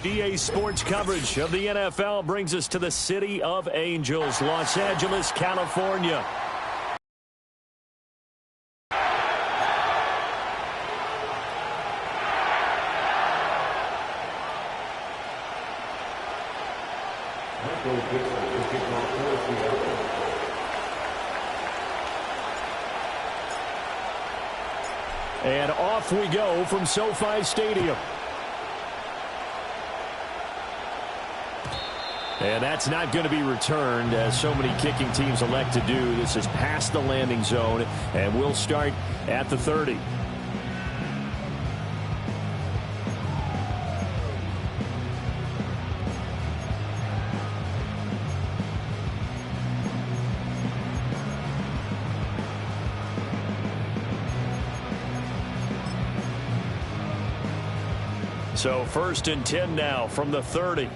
EA Sports coverage of the NFL brings us to the City of Angels, Los Angeles, California. And off we go from SoFi Stadium. And that's not going to be returned, as so many kicking teams elect to do. This is past the landing zone, and we'll start at the 30. So 1st and 10 now from the 30.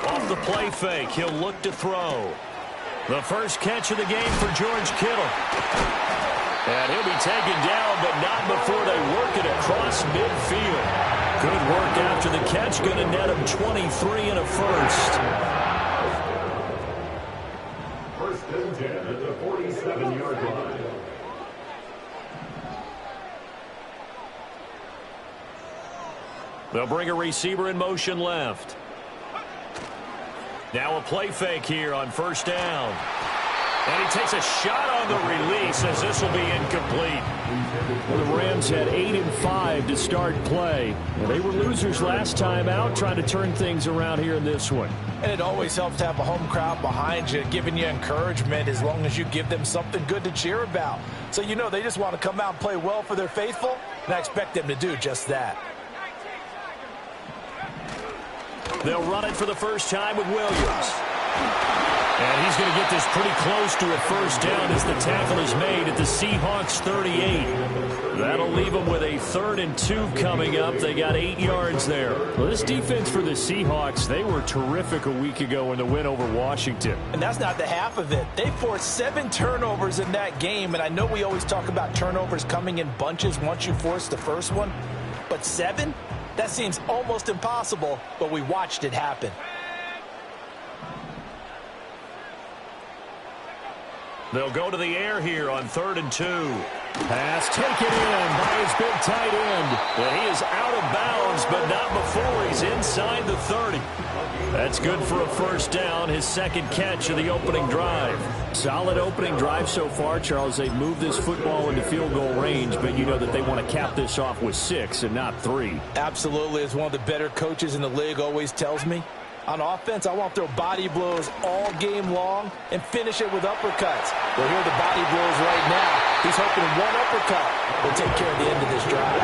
Off the play fake, he'll look to throw. The first catch of the game for George Kittle. And he'll be taken down, but not before they work it across midfield. Good work after the catch. Going to net him 23 and a first. 1st and 10 at the 47-yard line. They'll bring a receiver in motion left. Now a play fake here on 1st down. And he takes a shot on the release, as this will be incomplete. Well, the Rams had 8 and 5 to start play. And they were losers last time out, trying to turn things around here in this one. And it always helps to have a home crowd behind you, giving you encouragement as long as you give them something good to cheer about. So you know they just want to come out and play well for their faithful, and I expect them to do just that. They'll run it for the first time with Williams. And he's going to get this pretty close to a 1st down as the tackle is made at the Seahawks 38. That'll leave them with a 3rd and 2 coming up. They got 8 yards there. Well, this defense for the Seahawks, they were terrific a week ago in the win over Washington. And that's not the half of it. They forced 7 turnovers in that game, and I know we always talk about turnovers coming in bunches once you force the first one, but 7? That seems almost impossible, but we watched it happen. They'll go to the air here on 3rd and 2. Pass taken in by his big tight end. And he is out of bounds, but not before he's inside the 30. That's good for a 1st down, his 2nd catch of the opening drive. Solid opening drive so far, Charles. They've moved this football into field goal range, but you know that they want to cap this off with 6 and not 3. Absolutely. As one of the better coaches in the league always tells me, on offense, I want to throw body blows all game long and finish it with uppercuts. Well, here are the body blows right now. He's hoping one uppercut will take care of the end of this drive.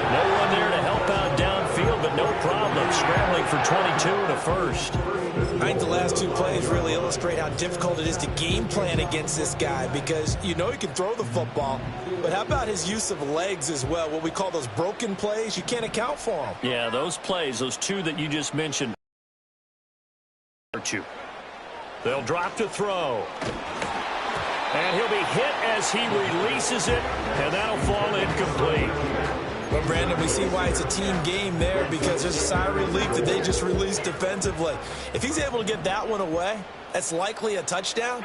No one there to help out downfield, but no problem. Scrambling for 22 and a 1st. I think the last 2 plays really illustrate how difficult it is to game plan against this guy, because you know he can throw the football, but how about his use of legs as well? What we call those broken plays, you can't account for them. Yeah, those plays, those 2 that you just mentioned. They'll drop to throw. And he'll be hit as he releases it, and that'll fall incomplete. But, Brandon, we see why it's a team game there, because there's a sigh of relief that they just released defensively. If he's able to get that one away, that's likely a touchdown.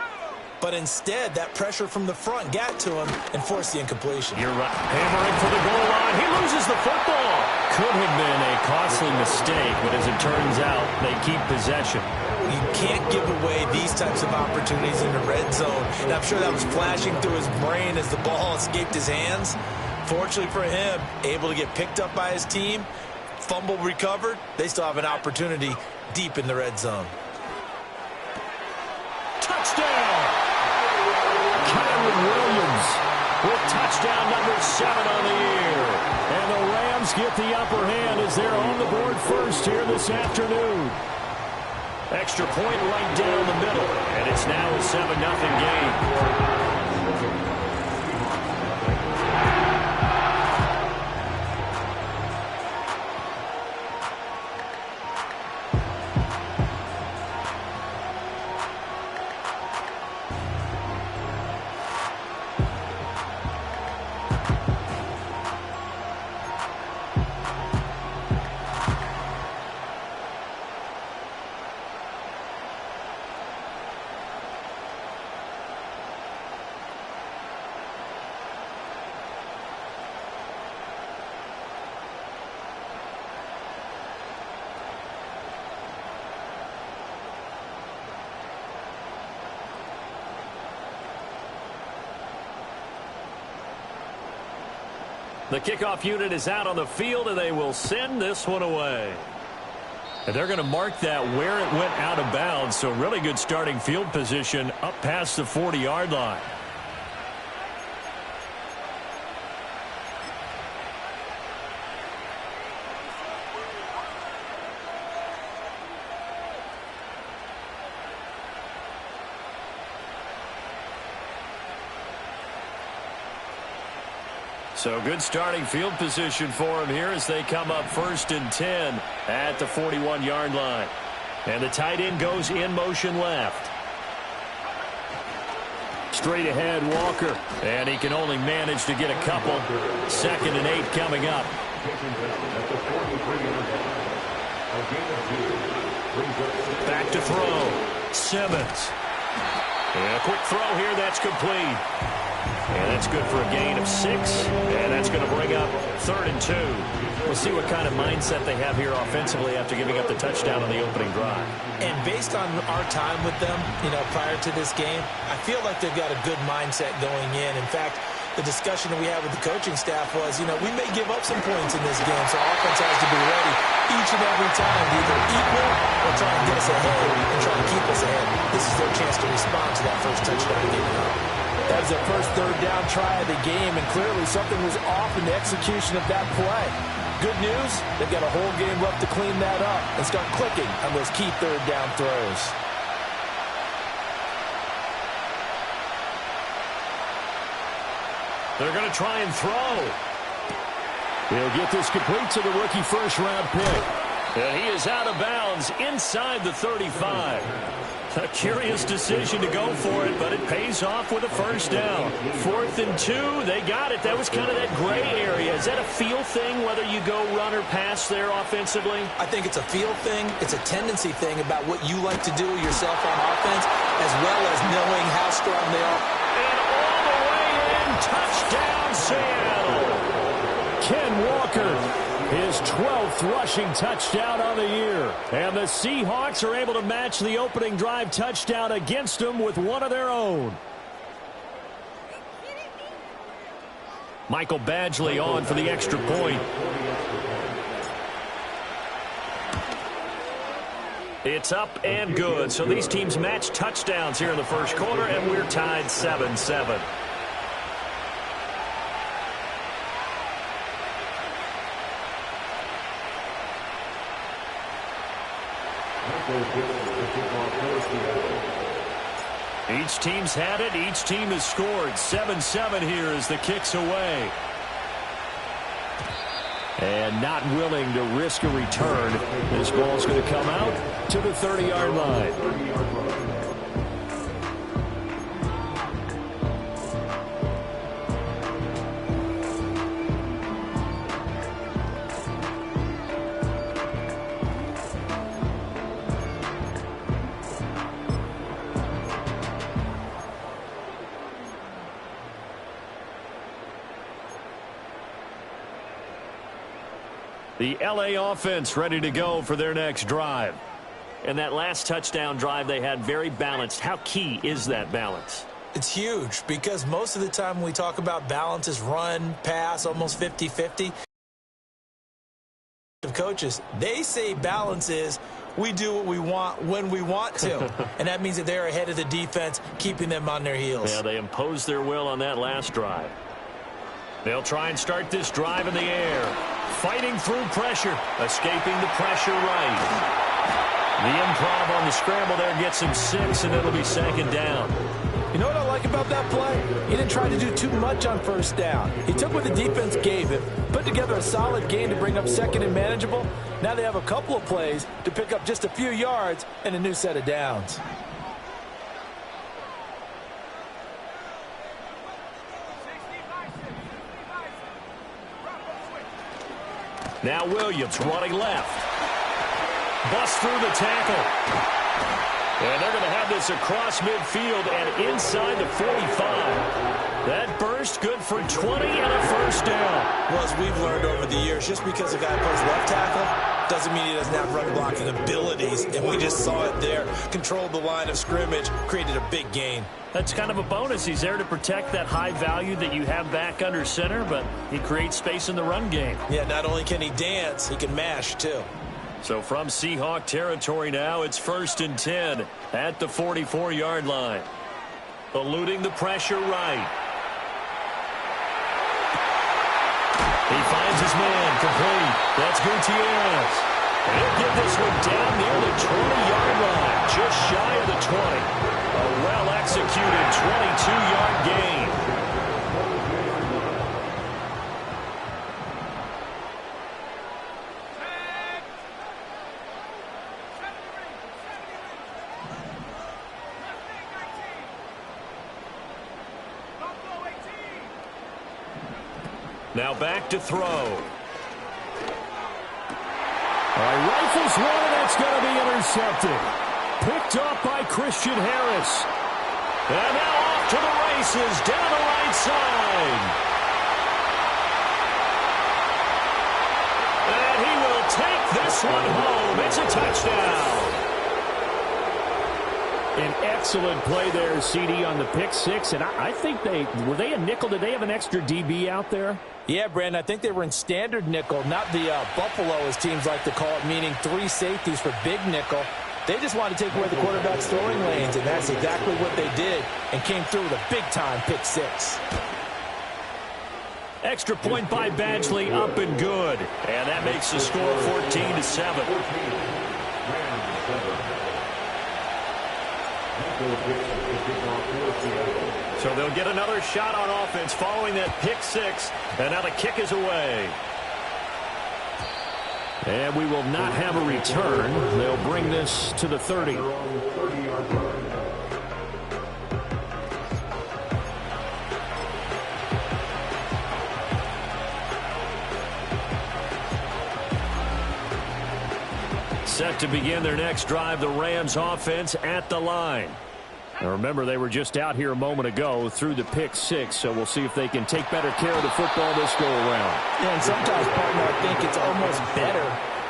But instead, that pressure from the front got to him and forced the incompletion. You're right. Hammering for the goal line. He loses the football. Could have been a costly mistake, but as it turns out, they keep possession. You can't give away these types of opportunities in the red zone. And I'm sure that was flashing through his brain as the ball escaped his hands. Fortunately for him, able to get picked up by his team, fumble recovered. They still have an opportunity deep in the red zone. Touchdown! Kyron Williams with touchdown number 7 on the year. And the Rams get the upper hand as they're on the board first here this afternoon. Extra point right down the middle, and it's now a 7-0 game. The kickoff unit is out on the field, and they will send this one away. And they're going to mark that where it went out of bounds, so really good starting field position up past the 40-yard line. So good starting field position for him here as they come up 1st and 10 at the 41-yard line. And the tight end goes in motion left. Straight ahead, Walker. And he can only manage to get a couple. 2nd and 8 coming up. Back to throw. Simmons. And a quick throw here. That's complete. And that's good for a gain of 6. And that's going to bring up 3rd and 2. We'll see what kind of mindset they have here offensively after giving up the touchdown on the opening drive. And based on our time with them, prior to this game, I feel like they've got a good mindset going in. In fact, the discussion that we had with the coaching staff was, we may give up some points in this game, so offense has to be ready each and every time to either equal or try and get us ahead and try to keep us ahead. This is their chance to respond to that first touchdown given up. That was their first 3rd down try of the game, and clearly something was off in the execution of that play. Good news, they've got a whole game left to clean that up and start clicking on those key 3rd down throws. They're going to try and throw. He'll get this complete to the rookie first-round pick. And he is out of bounds inside the 35. A curious decision to go for it, but it pays off with a first down. 4th and 2, they got it. That was kind of that gray area. Is that a feel thing, whether you go run or pass there offensively? I think it's a feel thing. It's a tendency thing about what you like to do yourself on offense, as well as knowing how strong they are. And all the way in, touchdown Seattle. Ken Walker. His 12th rushing touchdown on the year. And the Seahawks are able to match the opening drive touchdown against them with one of their own. Michael Badgley on for the extra point. It's up and good. So these teams match touchdowns here in the first quarter, and we're tied 7-7. Each team's had it. Each team has scored. 7-7 here as the kick's away. And not willing to risk a return. This ball's going to come out to the 30-yard line. The LA offense ready to go for their next drive. And that last touchdown drive they had very balanced. How key is that balance? It's huge because most of the time when we talk about balance is run, pass, almost 50-50. Coaches, they say balance is we do what we want when we want to. And that means that they're ahead of the defense, keeping them on their heels. Yeah, they imposed their will on that last drive. They'll try and start this drive in the air. Fighting through pressure. Escaping the pressure right. The improv on the scramble there gets him 6, and it'll be second down. You know what I like about that play? He didn't try to do too much on first down. He took what the defense gave him, put together a solid game to bring up second and manageable. Now they have a couple of plays to pick up just a few yards and a new set of downs. Now Williams running left. Bust through the tackle. And they're going to have this across midfield and inside the 45. That burst good for 20 and a first down. Well, as we've learned over the years, just because a guy plays left tackle doesn't mean he doesn't have run blocking abilities. And we just saw it there. Controlled the line of scrimmage, created a big gain. That's kind of a bonus. He's there to protect that high value that you have back under center, but he creates space in the run game. Yeah, not only can he dance, he can mash too. So from Seahawk territory now, it's 1st and 10 at the 44-yard line. Eluding the pressure right. He finds his man complete. That's Gutierrez. And he'll get this one down near the 20-yard line, just shy of the 20. A well-executed 22-yard gain. Now back to throw. All right, rifles one, and that's going to be intercepted. Picked up by Christian Harris. And now off to the races, down the right side. And he will take this one home. It's a touchdown. An excellent play there, CD, on the pick six. And I think were they a nickel? Did they have an extra DB out there? Yeah, Brandon, I think they were in standard nickel, not the Buffalo, as teams like to call it, meaning 3 safeties for big nickel. They just wanted to take away the quarterback's throwing lanes, and that's exactly what they did, and came through with a big-time pick six. Extra point by Badgley, up and good. And that makes the score 14-7. So they'll get another shot on offense following that pick six. And now the kick is away. And we will not have a return. They'll bring this to the 30. Set to begin their next drive, the Rams offense at the line. Now remember, they were just out here a moment ago through the pick six, so we'll see if they can take better care of the football this go around. Yeah, and sometimes, partner, I think it's almost better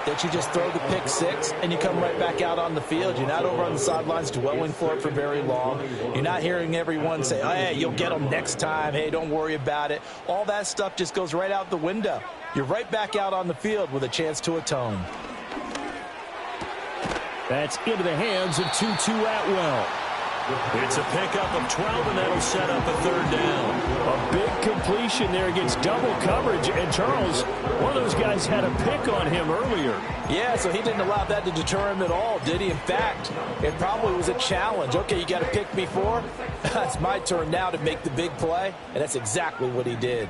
that you just throw the pick six and you come right back out on the field. You're not over on the sidelines dwelling for it for very long. You're not hearing everyone say, oh, hey, you'll get them next time. Hey, don't worry about it. All that stuff just goes right out the window. You're right back out on the field with a chance to atone. That's into the hands of Tutu Atwell. It's a pickup of 12, and that'll set up a third down. A big completion there against double coverage. And Charles, one of those guys had a pick on him earlier. Yeah, so he didn't allow that to deter him at all, did he? In fact, it probably was a challenge. Okay, you got a pick before. It's my turn now to make the big play. And that's exactly what he did.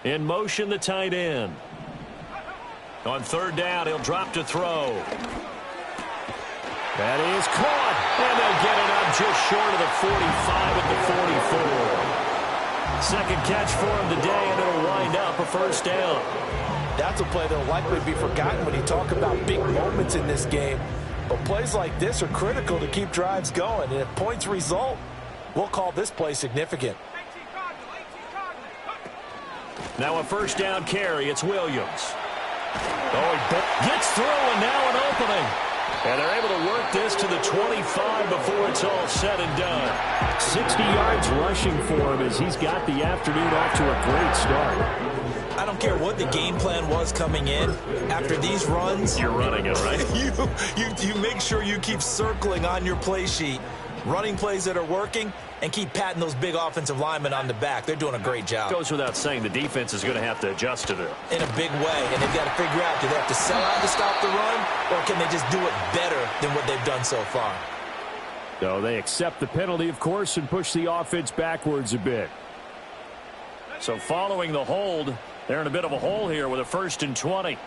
In motion, the tight end. On third down, he'll drop to throw. That is caught. And they'll get it up just short of the 45 at the 44. Second catch for him today, and it'll wind up a first down. That's a play that'll likely be forgotten when you talk about big moments in this game. But plays like this are critical to keep drives going. And if points result, we'll call this play significant. Now a first down carry. It's Williams. Oh, he gets through, and now an opening. And they're able to work this to the 25 before it's all said and done. 60 yards rushing for him as he's got the afternoon off to a great start. I don't care what the game plan was coming in. After these runs, you're running it, right? you make sure you keep circling on your play sheet, running plays that are working, and keep patting those big offensive linemen on the back. They're doing a great job. Goes without saying the defense is going to have to adjust to this. In a big way, and they've got to figure out, do they have to sell out to stop the run, or can they just do it better than what they've done so far? So they accept the penalty, of course, and push the offense backwards a bit. So following the hold, they're in a bit of a hole here with a 1st and 20.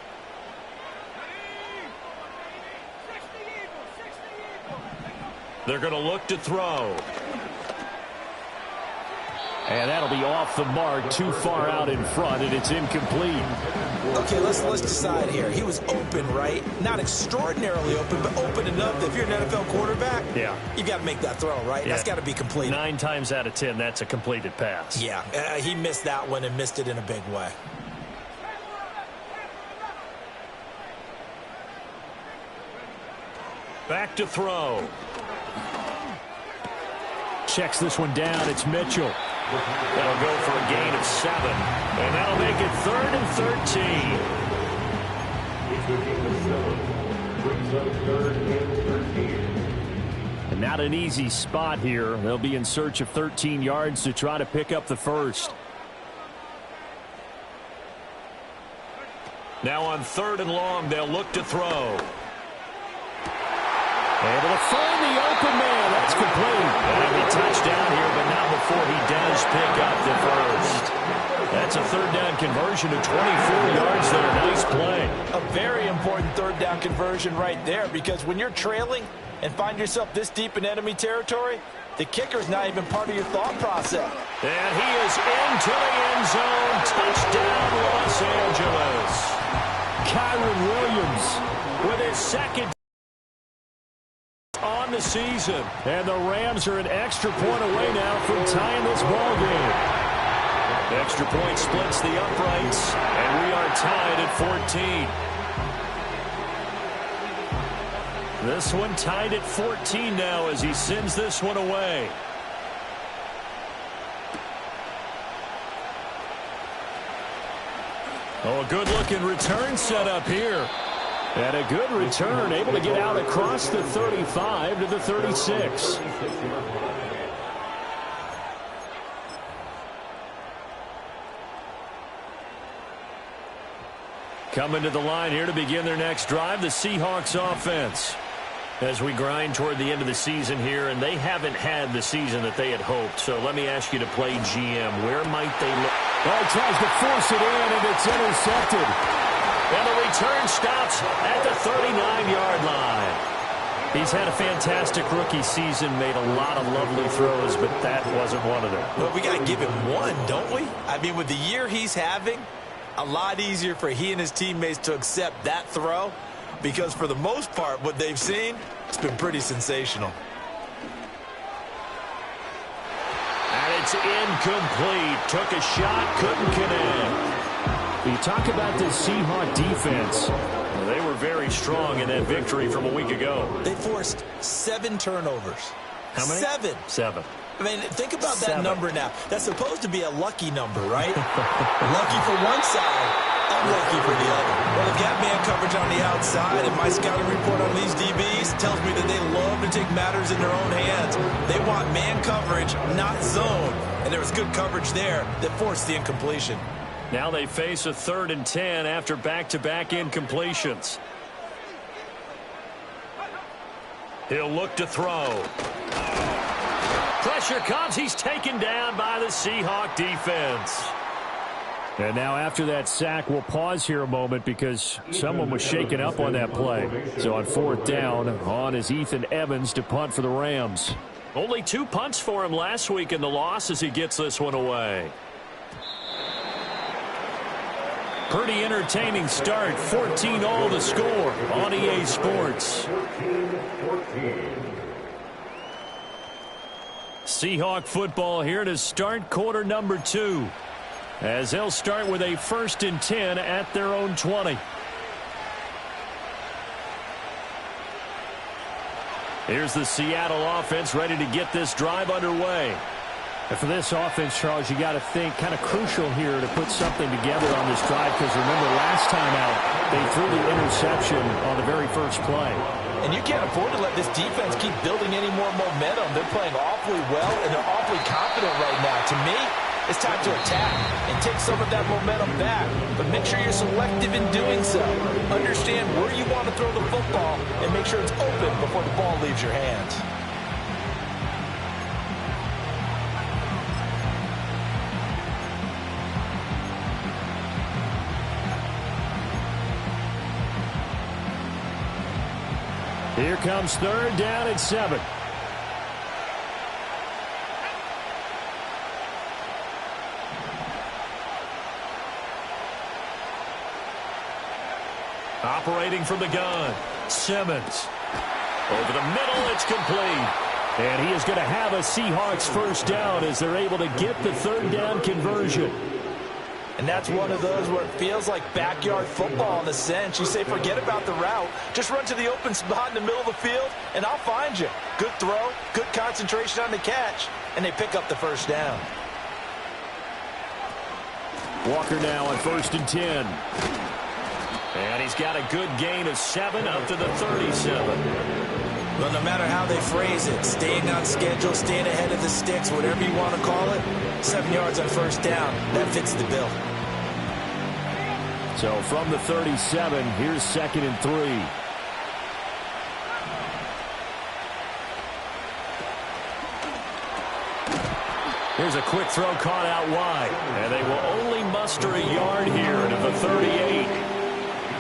They're going to look to throw. And that'll be off the mark, too far out in front, and it's incomplete. Okay, let's decide here. He was open, right? Not extraordinarily open, but open enough that if you're an NFL quarterback, you got to make that throw, right? Yeah. That's got to be complete. 9 times out of 10, that's a completed pass. Yeah, he missed that one and missed it in a big way. Back to throw. Checks this one down. It's Mitchell. That'll go for a gain of 7. And that'll make it 3rd and 13. And not an easy spot here. They'll be in search of 13 yards to try to pick up the first. Now on 3rd and long, they'll look to throw. Able to find the open man. That's complete. That'll be touchdown here, but not before he does pick up the first. That's a 3rd down conversion of 24 yards there. Nice play. A very important 3rd down conversion right there, because when you're trailing and find yourself this deep in enemy territory, the kicker's not even part of your thought process. And he is into the end zone. Touchdown, Los Angeles. Kyron Williams with his 2nd on the season. And the Rams are an extra point away now from tying this ball game. Extra point splits the uprights, and we are tied at 14. This one tied at 14 now as he sends this one away. Oh, a good-looking return set up here. And a good return, able to get out across the 35 to the 36. Coming to the line here to begin their next drive, the Seahawks offense. As we grind toward the end of the season here, and they haven't had the season that they had hoped. So let me ask you to play GM. Where might they look? Oh, he tries to force it in, and it's intercepted. And the return stops at the 39-yard line. He's had a fantastic rookie season, made a lot of lovely throws, but that wasn't one of them. But we got to give him one, don't we? I mean, with the year he's having, a lot easier for he and his teammates to accept that throw, because for the most part, what they've seen, it's been pretty sensational. And it's incomplete. Took a shot, couldn't connect. You talk about this Seahawk defense. Well, they were very strong in that victory from a week ago. They forced 7 turnovers. How many? 7. I mean, think about that number now. That's supposed to be a lucky number, right? Lucky for one side, unlucky for the other. Well, they've got man coverage on the outside, and my scouting report on these DBs tells me that they love to take matters in their own hands. They want man coverage, not zone. And there was good coverage there that forced the incompletion. Now they face a 3rd and 10 after back-to-back incompletions. He'll look to throw. Pressure comes. He's taken down by the Seahawk defense. And now after that sack, we'll pause here a moment because someone was shaken up on that play. So on 4th down, on is Ethan Evans to punt for the Rams. Only 2 punts for him last week in the loss as he gets this one away. Pretty entertaining start. 14-all the score on EA Sports. Seahawk football here to start quarter number 2. As they'll start with a 1st and 10 at their own 20. Here's the Seattle offense ready to get this drive underway. And for this offense, Charles, you got to think kind of crucial here to put something together on this drive, because remember last time out, they threw the interception on the very first play. And you can't afford to let this defense keep building any more momentum. They're playing awfully well, and they're awfully confident right now. To me, it's time to attack and take some of that momentum back. But make sure you're selective in doing so. Understand where you want to throw the football and make sure it's open before the ball leaves your hands. Here comes third down and 7. Operating from the gun, Simmons. Over the middle, it's complete. And he is going to have a Seahawks first down as they're able to get the third down conversion. And that's one of those where it feels like backyard football in a sense. You say, forget about the route. Just run to the open spot in the middle of the field, and I'll find you. Good throw, good concentration on the catch, and they pick up the first down. Walker now on 1st and 10. And he's got a good gain of 7 up to the 37. Well, no matter how they phrase it, staying on schedule, staying ahead of the sticks, whatever you want to call it, 7 yards on first down, that fits the bill. So from the 37, here's 2nd and 3. Here's a quick throw caught out wide. And they will only muster a yard here to the 38.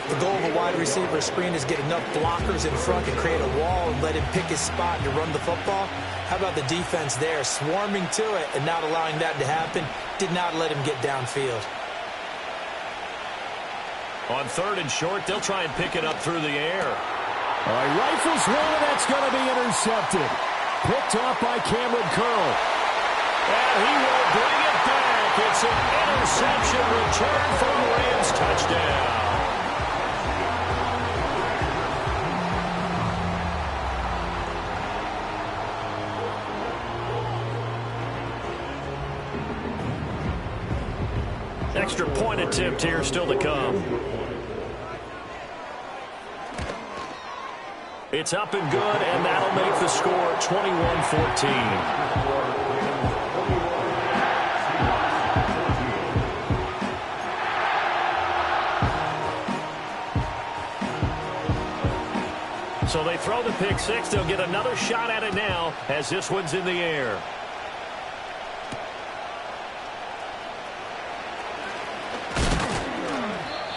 The goal of a wide receiver screen is get enough blockers in front and create a wall and let him pick his spot to run the football. How about the defense there, swarming to it and not allowing that to happen? Did not let him get downfield. On 3rd and short, they'll try and pick it up through the air. All right, rifles one, and that's going to be intercepted. Picked off by Cameron Curl. And he will bring it back. It's an interception return for the Rams touchdown. Extra point attempt here still to come. It's up and good, and that'll make the score 21-14. So they throw the pick six. They'll get another shot at it now as this one's in the air.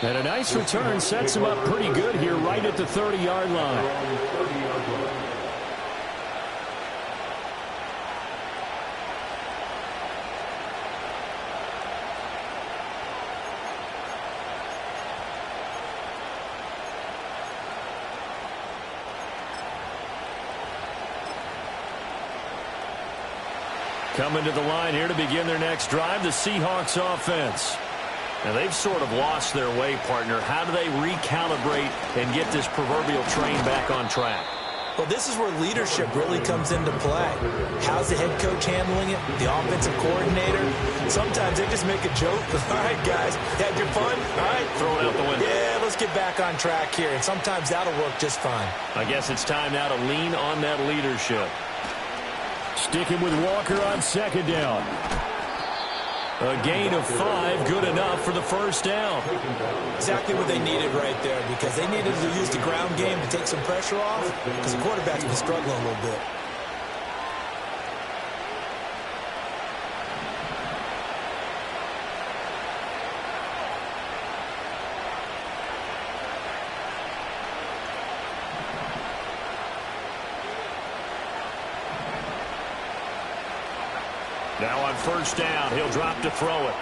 And a nice return sets him up pretty good here right at the 30-yard line. Coming to the line here to begin their next drive, the Seahawks offense. And they've sort of lost their way, partner. How do they recalibrate and get this proverbial train back on track? Well, this is where leadership really comes into play. How's the head coach handling it? The offensive coordinator? Sometimes they just make a joke. All right, guys, had your fun? All right. Throw it out the window. Yeah, let's get back on track here. And sometimes that'll work just fine. I guess it's time now to lean on that leadership. Sticking with Walker on 2nd down. A gain of 5, good enough for the first down. Exactly what they needed right there, because they needed to use the ground game to take some pressure off, because the quarterback's been struggling a little bit. Now on 1st down, he'll drop to throw it.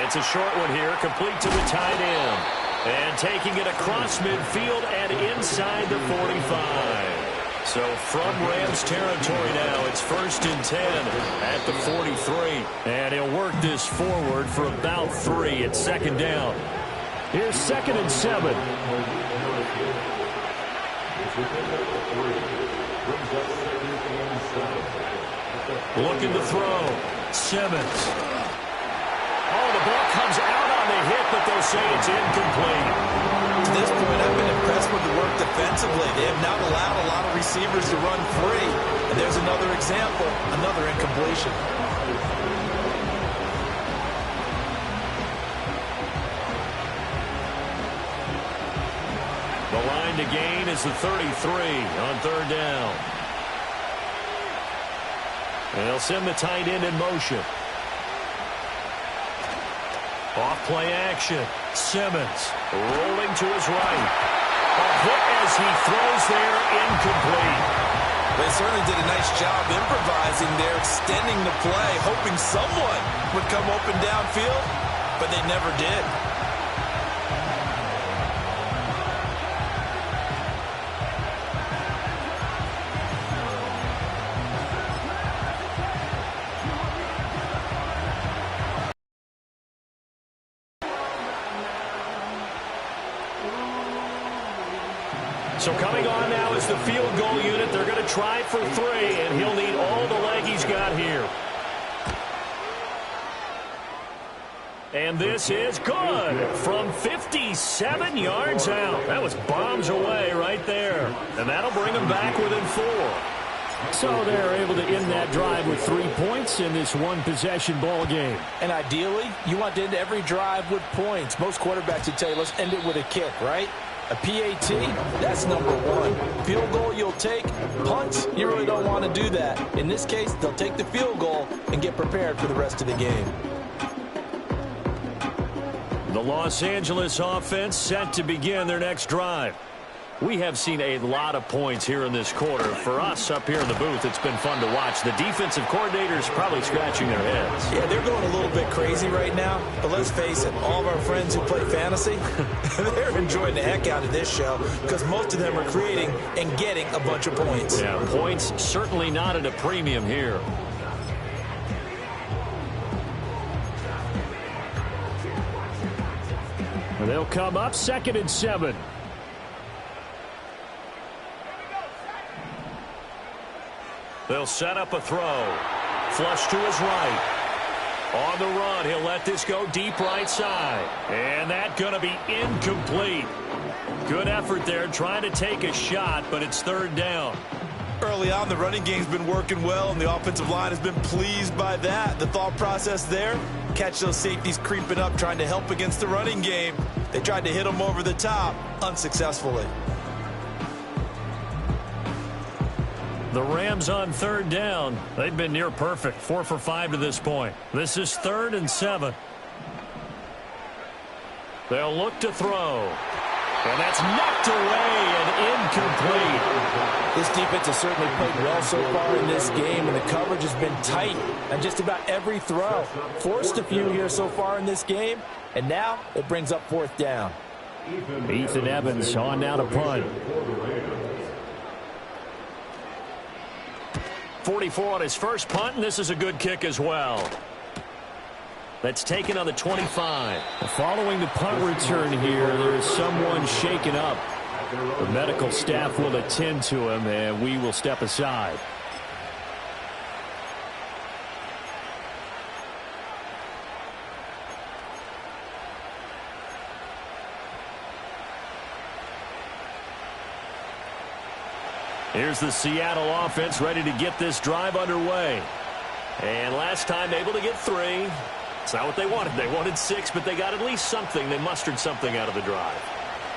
It's a short one here, complete to the tight end. And taking it across midfield and inside the 45. So from Rams territory now, it's 1st and 10 at the 43. And he'll work this forward for about 3 at 2nd down. Here's 2nd and 7. Looking to throw. Simmons. Oh, the ball comes out on the hit, but they'll say it's incomplete. To this point, I've been impressed with the work defensively. They have not allowed a lot of receivers to run free. And there's another example, another incompletion. The line to gain is the 33 on third down. And they'll send the tight end in motion. Off play action. Simmons rolling to his right. A hit as he throws there, incomplete. They certainly did a nice job improvising there, extending the play, hoping someone would come open downfield, but they never did. So coming on now is the field goal unit. They're going to try for 3, and he'll need all the leg he's got here. And this is good from 57 yards out. That was bombs away right there. And that'll bring them back within 4. So they're able to end that drive with 3 points in this one-possession ball game. And ideally, you want to end every drive with points. Most quarterbacks would tell you, let's end it with a kick, right? A PAT, that's number 1. Field goal you'll take. Punts, you really don't want to do that. In this case, they'll take the field goal and get prepared for the rest of the game. The Los Angeles offense set to begin their next drive. We have seen a lot of points here in this quarter. For us up here in the booth, it's been fun to watch. The defensive coordinators probably scratching their heads. Yeah, they're going a little bit crazy right now. But let's face it, all of our friends who play fantasy, they're enjoying the heck out of this show because most of them are creating and getting a bunch of points. Yeah, points certainly not at a premium here. They'll come up 2nd and 7. They'll set up a throw. Flush to his right. On the run, he'll let this go deep right side. And that's going to be incomplete. Good effort there trying to take a shot, but it's 3rd down. Early on, the running game's been working well, and the offensive line has been pleased by that. The thought process there, catch those safeties creeping up, trying to help against the running game. They tried to hit them over the top, unsuccessfully. The Rams on 3rd down. They've been near perfect, 4 for 5 to this point. This is 3rd and 7. They'll look to throw. And that's knocked away and incomplete. This defense has certainly played well so far in this game, and the coverage has been tight on just about every throw. Forced a few here so far in this game, and now it brings up 4th down. Ethan Evans on now to punt. 44 on his first punt, and this is a good kick as well. That's taken on the 25. Following the punt return here, there is someone shaken up. The medical staff will attend to him, and we will step aside. Here's the Seattle offense ready to get this drive underway. And last time able to get 3. It's not what they wanted. They wanted 6, but they got at least something. They mustered something out of the drive.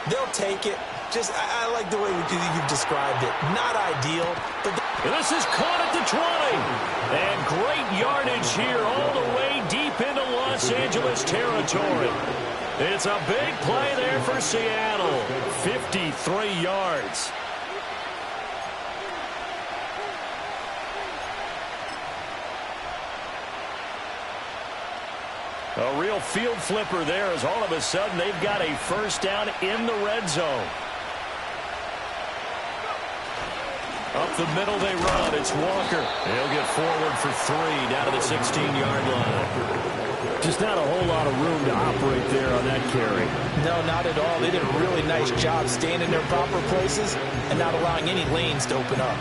They'll take it. I like the way you've described it. Not ideal, but... And this is caught at the 20. And great yardage here all the way deep into Los Angeles territory. It's a big play there for Seattle. 53 yards. A real field flipper there as all of a sudden they've got a first down in the red zone. Up the middle they run. It's Walker. He'll get forward for 3 down to the 16-yard line. Just not a whole lot of room to operate there on that carry. No, not at all. They did a really nice job staying in their proper places and not allowing any lanes to open up.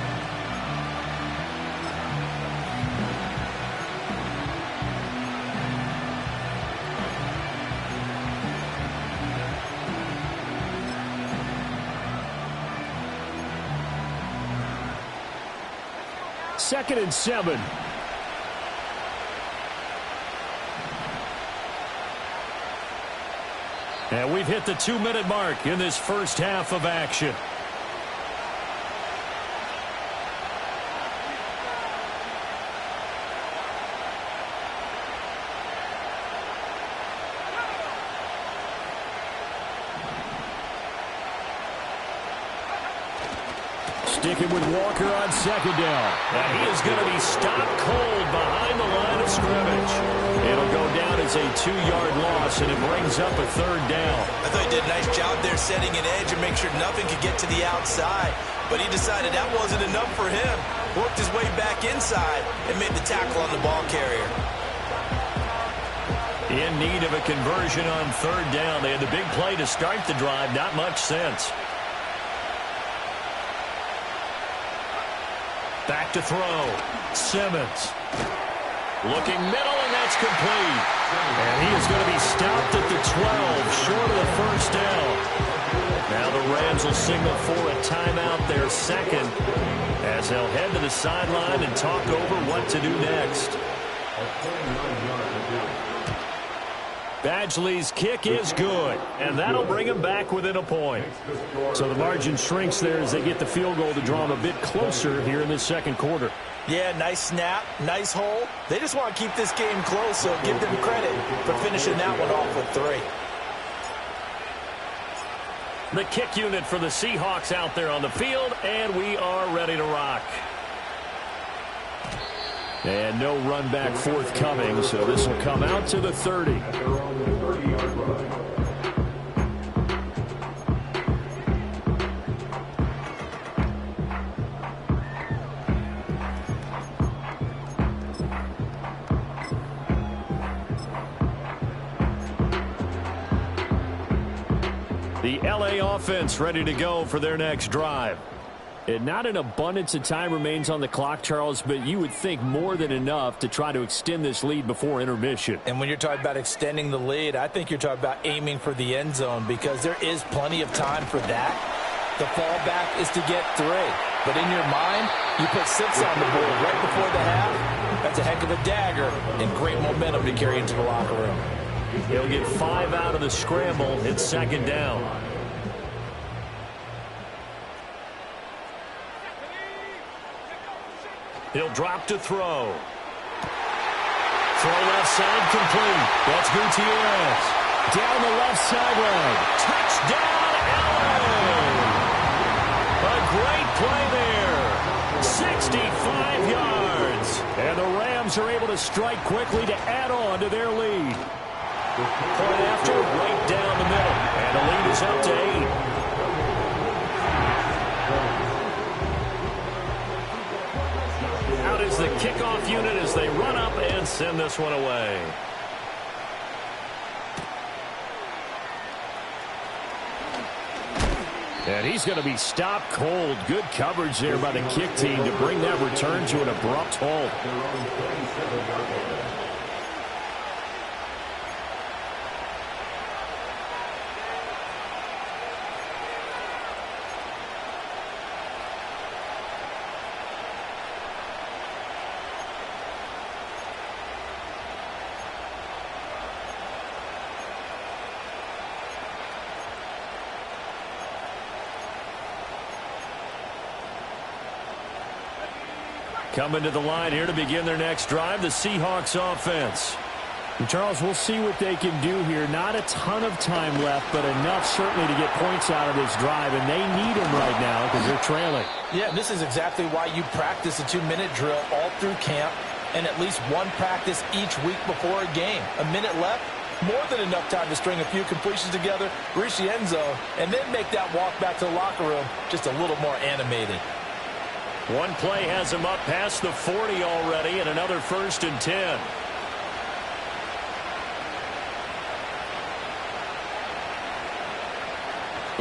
2nd and 7. And we've hit the 2-minute mark in this first half of action. Sticking with Walker on 2nd down. And he is going to be stopped cold behind the line of scrimmage. It'll go down as a 2-yard loss, and it brings up a 3rd down. I thought he did a nice job there setting an edge and make sure nothing could get to the outside. But he decided that wasn't enough for him. Worked his way back inside and made the tackle on the ball carrier. In need of a conversion on 3rd down. They had the big play to start the drive. Not much sense. Back to throw. Simmons. Looking middle, and that's complete. And he is going to be stopped at the 12, short of the 1st down. Now the Rams will signal for a timeout, their 2nd, as they'll head to the sideline and talk over what to do next. Badgley's kick is good, and that'll bring him back within a point. So the margin shrinks there as they get the field goal to draw him a bit closer here in the 2nd quarter. Yeah, nice snap, nice hole. They just want to keep this game close, so give them credit for finishing that one off with 3. The kick unit for the Seahawks out there on the field, and we are ready to rock. And no run back forthcoming, so this will come out to the 30. The LA offense ready to go for their next drive. And not an abundance of time remains on the clock, Charles, but you would think more than enough to try to extend this lead before intermission. And when you're talking about extending the lead, I think you're talking about aiming for the end zone because there is plenty of time for that. The fallback is to get 3. But in your mind, you put 6 on the board right before the half. That's a heck of a dagger and great momentum to carry into the locker room. He'll get 5 out of the scramble. It's 2nd down. He'll drop to throw. Throw left side complete. That's Gutierrez. Down the left sideline. Touchdown, LA! A great play there. 65 yards. And the Rams are able to strike quickly to add on to their lead. Point after, right down the middle. And the lead is up to 8. Out is the kickoff unit as they run up and send this one away. And he's going to be stopped cold. Good coverage there by the kick team to bring that return to an abrupt halt. Coming to the line here to begin their next drive, the Seahawks offense. And Charles, we'll see what they can do here. Not a ton of time left, but enough certainly to get points out of this drive, and they need them right now because they're trailing. Yeah, this is exactly why you practice a 2-minute drill all through camp and at least one practice each week before a game. A minute left, more than enough time to string a few completions together, reach the end zone, and then make that walk back to the locker room just a little more animated. One play has him up past the 40 already, and another 1st and 10.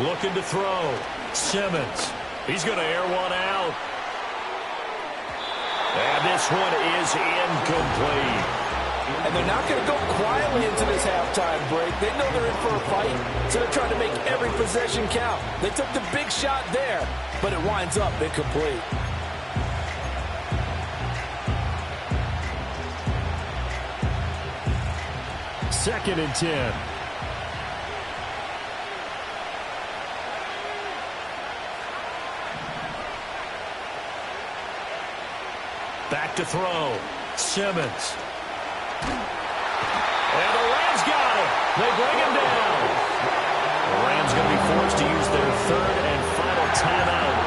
Looking to throw. Simmons. He's going to air one out. And this one is incomplete. And they're not going to go quietly into this halftime break. They know they're in for a fight, so they're trying to make every possession count. They took the big shot there, but it winds up incomplete. 2nd and 10. Back to throw. Simmons. And the Rams got him. They bring him down. The Rams going to be forced to use their 3rd and final timeout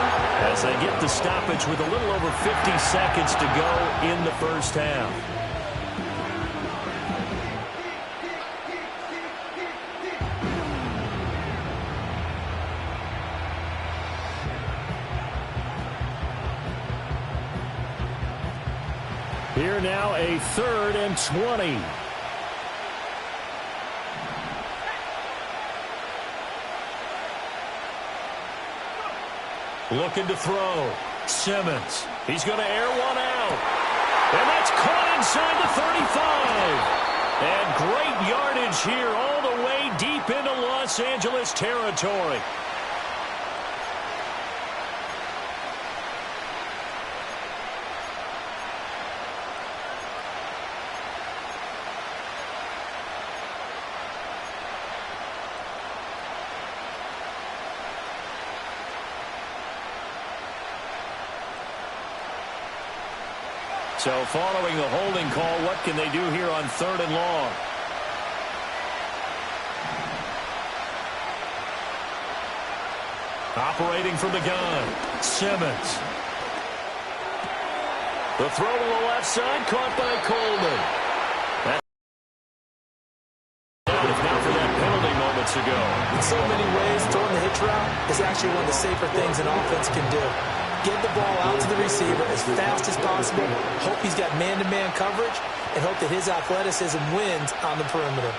as they get the stoppage with a little over 50 seconds to go in the first half. Here now a 3rd and 20. Looking to throw. Simmons. He's going to air one out. And that's caught inside the 35. And great yardage here all the way deep into Los Angeles territory. So following the holding call, what can they do here on 3rd and long? Operating from the gun, Simmons. The throw to the left side, caught by Coleman. If not for that penalty moments ago. In so many ways, throwing the hitch route is actually one of the safer things an offense can do. Get the ball out to the receiver as fast as possible, hope he's got man-to-man coverage, and hope that his athleticism wins on the perimeter.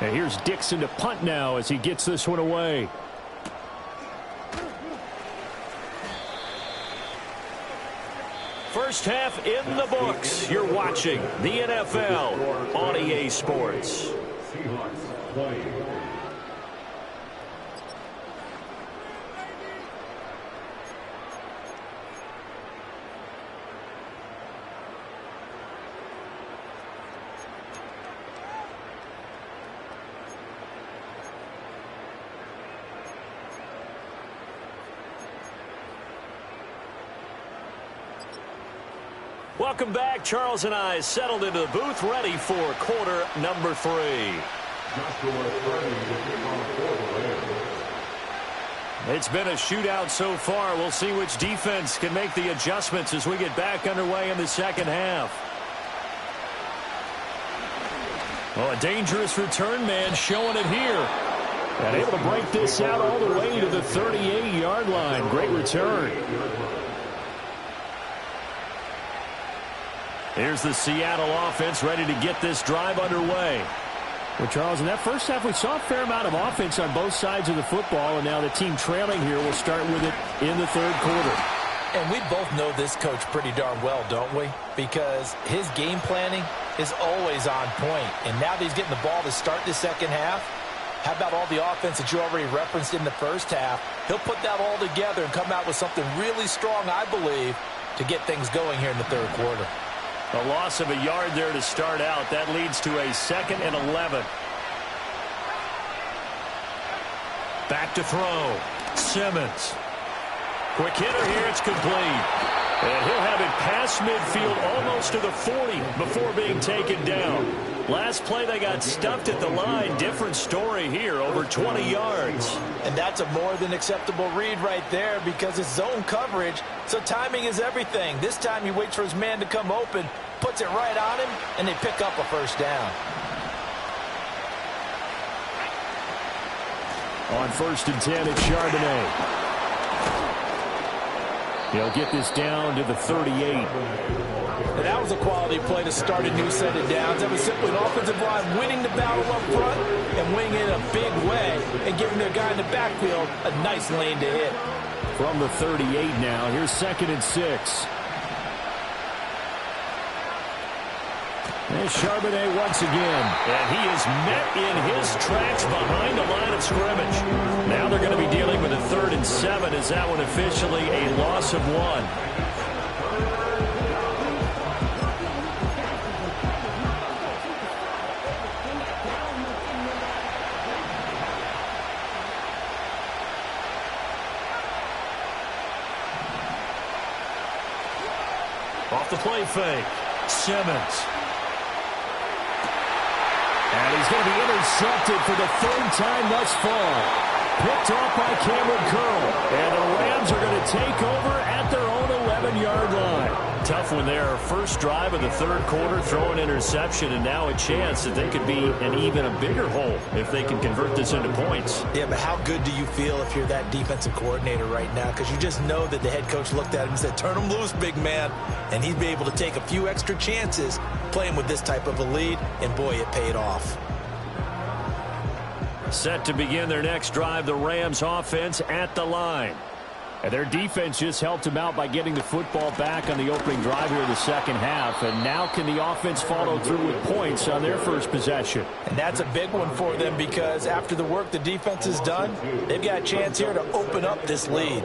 And here's Dixon to punt now as he gets this one away. First half in the books. You're watching the NFL on EA Sports. Seahawks play. Welcome back. Charles and I settled into the booth, ready for quarter number 3. It's been a shootout so far. We'll see which defense can make the adjustments as we get back underway in the second half. Oh, a dangerous return man showing it here. And able to break this out all the way to the 38-yard line. Great return. Here's the Seattle offense ready to get this drive underway. Well, Charles, in that first half, we saw a fair amount of offense on both sides of the football, and now the team trailing here will start with it in the 3rd quarter. And we both know this coach pretty darn well, don't we? Because his game planning is always on point. And now that he's getting the ball to start the second half, how about all the offense that you already referenced in the first half? He'll put that all together and come out with something really strong, I believe, to get things going here in the 3rd quarter. A loss of a yard there to start out. That leads to a 2nd and 11. Back to throw. Simmons. Quick hitter here. It's complete. And he'll have it past midfield almost to the 40 before being taken down. Last play they got stuffed at the line. Different story here. Over 20 yards. And that's a more than acceptable read right there because it's zone coverage. So timing is everything. This time he waits for his man to come open, puts it right on him, and they pick up a first down. On 1st and 10, it's Chardonnay. He'll get this down to the 38. And that was a quality play to start a new set of downs. That was simply an offensive line winning the battle up front and winning it in a big way and giving their guy in the backfield a nice lane to hit. from the 38 now. Here's 2nd and 6. There's Charbonnet once again. And he is met in his tracks behind the line of scrimmage. Now they're going to be dealing with a 3rd and 7. Is that one officially a loss of 1? Off the play fake, Simmons. And he's going to be intercepted for the 3rd time thus far. Picked off by Cameron Curl. And the Rams are going to take over at their own 11-yard line. Tough one there. First drive of the 3rd quarter, throw an interception, and now a chance that they could be in even a bigger hole if they can convert this into points. Yeah, but how good do you feel if you're that defensive coordinator right now? Because you just know that the head coach looked at him and said, turn him loose, big man. And he'd be able to take a few extra chances playing with this type of a lead, and boy, it paid off. Set to begin their next drive, the Rams offense at the line. And their defense just helped them out by getting the football back on the opening drive here in the second half. And now can the offense follow through with points on their first possession? And that's a big one for them because after the work the defense has done, they've got a chance here to open up this lead.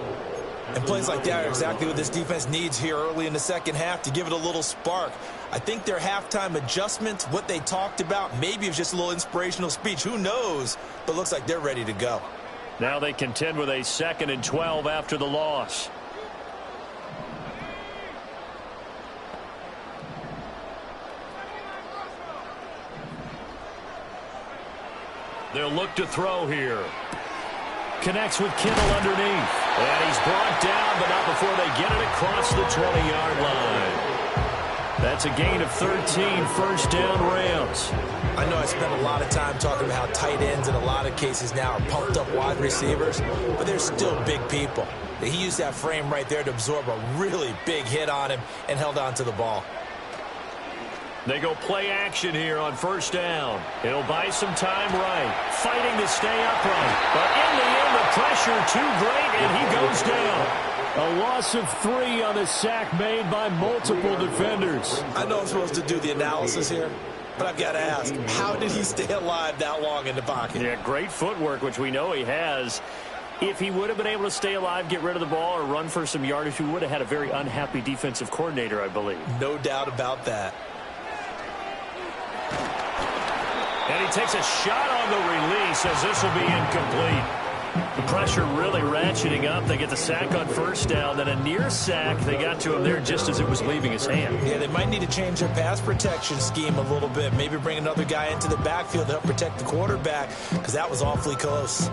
And plays like that are exactly what this defense needs here early in the second half to give it a little spark. I think their halftime adjustment, what they talked about, maybe it was just a little inspirational speech. Who knows? But looks like they're ready to go. Now they contend with a 2nd and 12 after the loss. They'll look to throw here. Connects with Kittle underneath. And he's brought down, but not before they get it across the 20-yard line. That's a gain of 13, first down Rams. I know I spent a lot of time talking about how tight ends in a lot of cases now are pumped up wide receivers, but they're still big people. He used that frame right there to absorb a really big hit on him and held on to the ball. They go play action here on first down. He'll buy some time right. Fighting to stay upright. But in the end, the pressure too great, and he goes down. A loss of 3 on the sack made by multiple defenders. I know I'm supposed to do the analysis here, but I've got to ask, how did he stay alive that long in the pocket? Yeah, great footwork, which we know he has. If he would have been able to stay alive, get rid of the ball, or run for some yardage, we would have had a very unhappy defensive coordinator, I believe. No doubt about that. And he takes a shot on the release as this will be incomplete. The pressure really ratcheting up. They get the sack on first down, then a near sack. They got to him there just as it was leaving his hand. Yeah, they might need to change their pass protection scheme a little bit. Maybe bring another guy into the backfield to help protect the quarterback, because that was awfully close.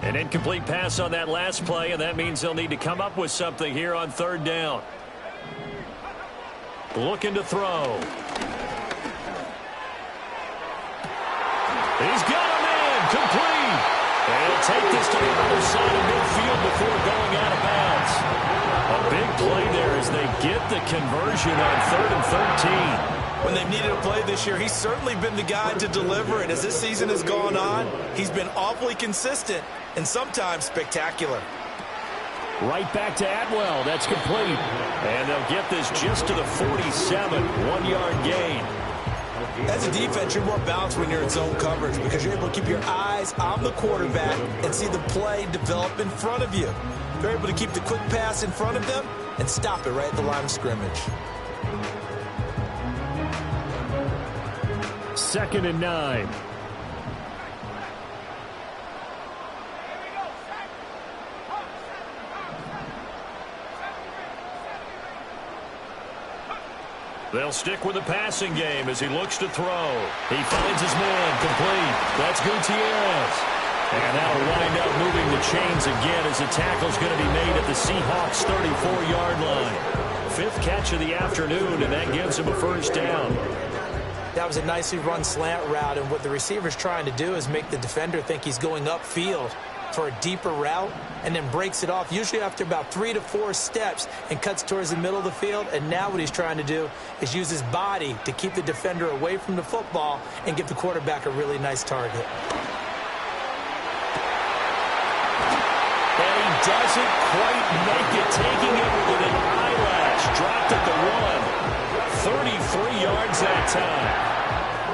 An incomplete pass on that last play, and that means they'll need to come up with something here on 3rd down. Looking to throw. He's got a man, complete. And he'll take this to the other side of midfield before going out of bounds. A big play there as they get the conversion on 3rd and 13. When they've needed a play this year, he's certainly been the guy to deliver it. As this season has gone on, he's been awfully consistent and sometimes spectacular. Right back to Atwell. That's complete. And they'll get this just to the 47, 1-yard gain. As a defense, you're more balanced when you're in zone coverage because you're able to keep your eyes on the quarterback and see the play develop in front of you. You're able to keep the quick pass in front of them and stop it right at the line of scrimmage. 2nd and 9. They'll stick with the passing game as he looks to throw. He finds his man, complete. That's Gutierrez. And that'll wind up moving the chains again as the tackle's going to be made at the Seahawks' 34-yard line. 5th catch of the afternoon, and that gives him a first down. That was a nicely run slant route, and what the receiver's trying to do is make the defender think he's going upfield. for a deeper route and then breaks it off, usually after about 3 to 4 steps, and cuts towards the middle of the field. And now what he's trying to do is use his body to keep the defender away from the football and give the quarterback a really nice target. And he doesn't quite make it, taking it with an eyelash. Dropped at the 1. 33 yards that time.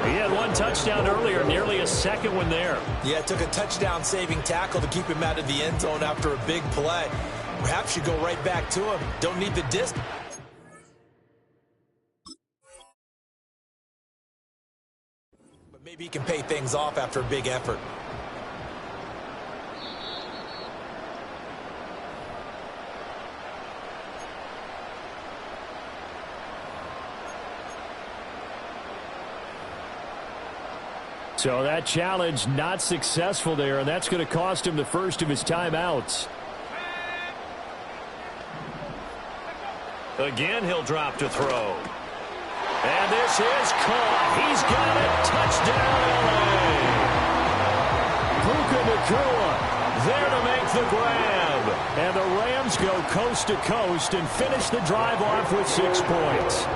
He had 1 touchdown earlier, nearly a second one there. Yeah, it took a touchdown-saving tackle to keep him out of the end zone after a big play. Perhaps you go right back to him. Don't need the distance. But maybe he can pay things off after a big effort. So that challenge not successful there, and that's going to cost him the first of his timeouts. Again, he'll drop to throw. And this is caught. He's got it. Touchdown, Puka Nacua there to make the grab. And the Rams go coast to coast and finish the drive off with 6 points.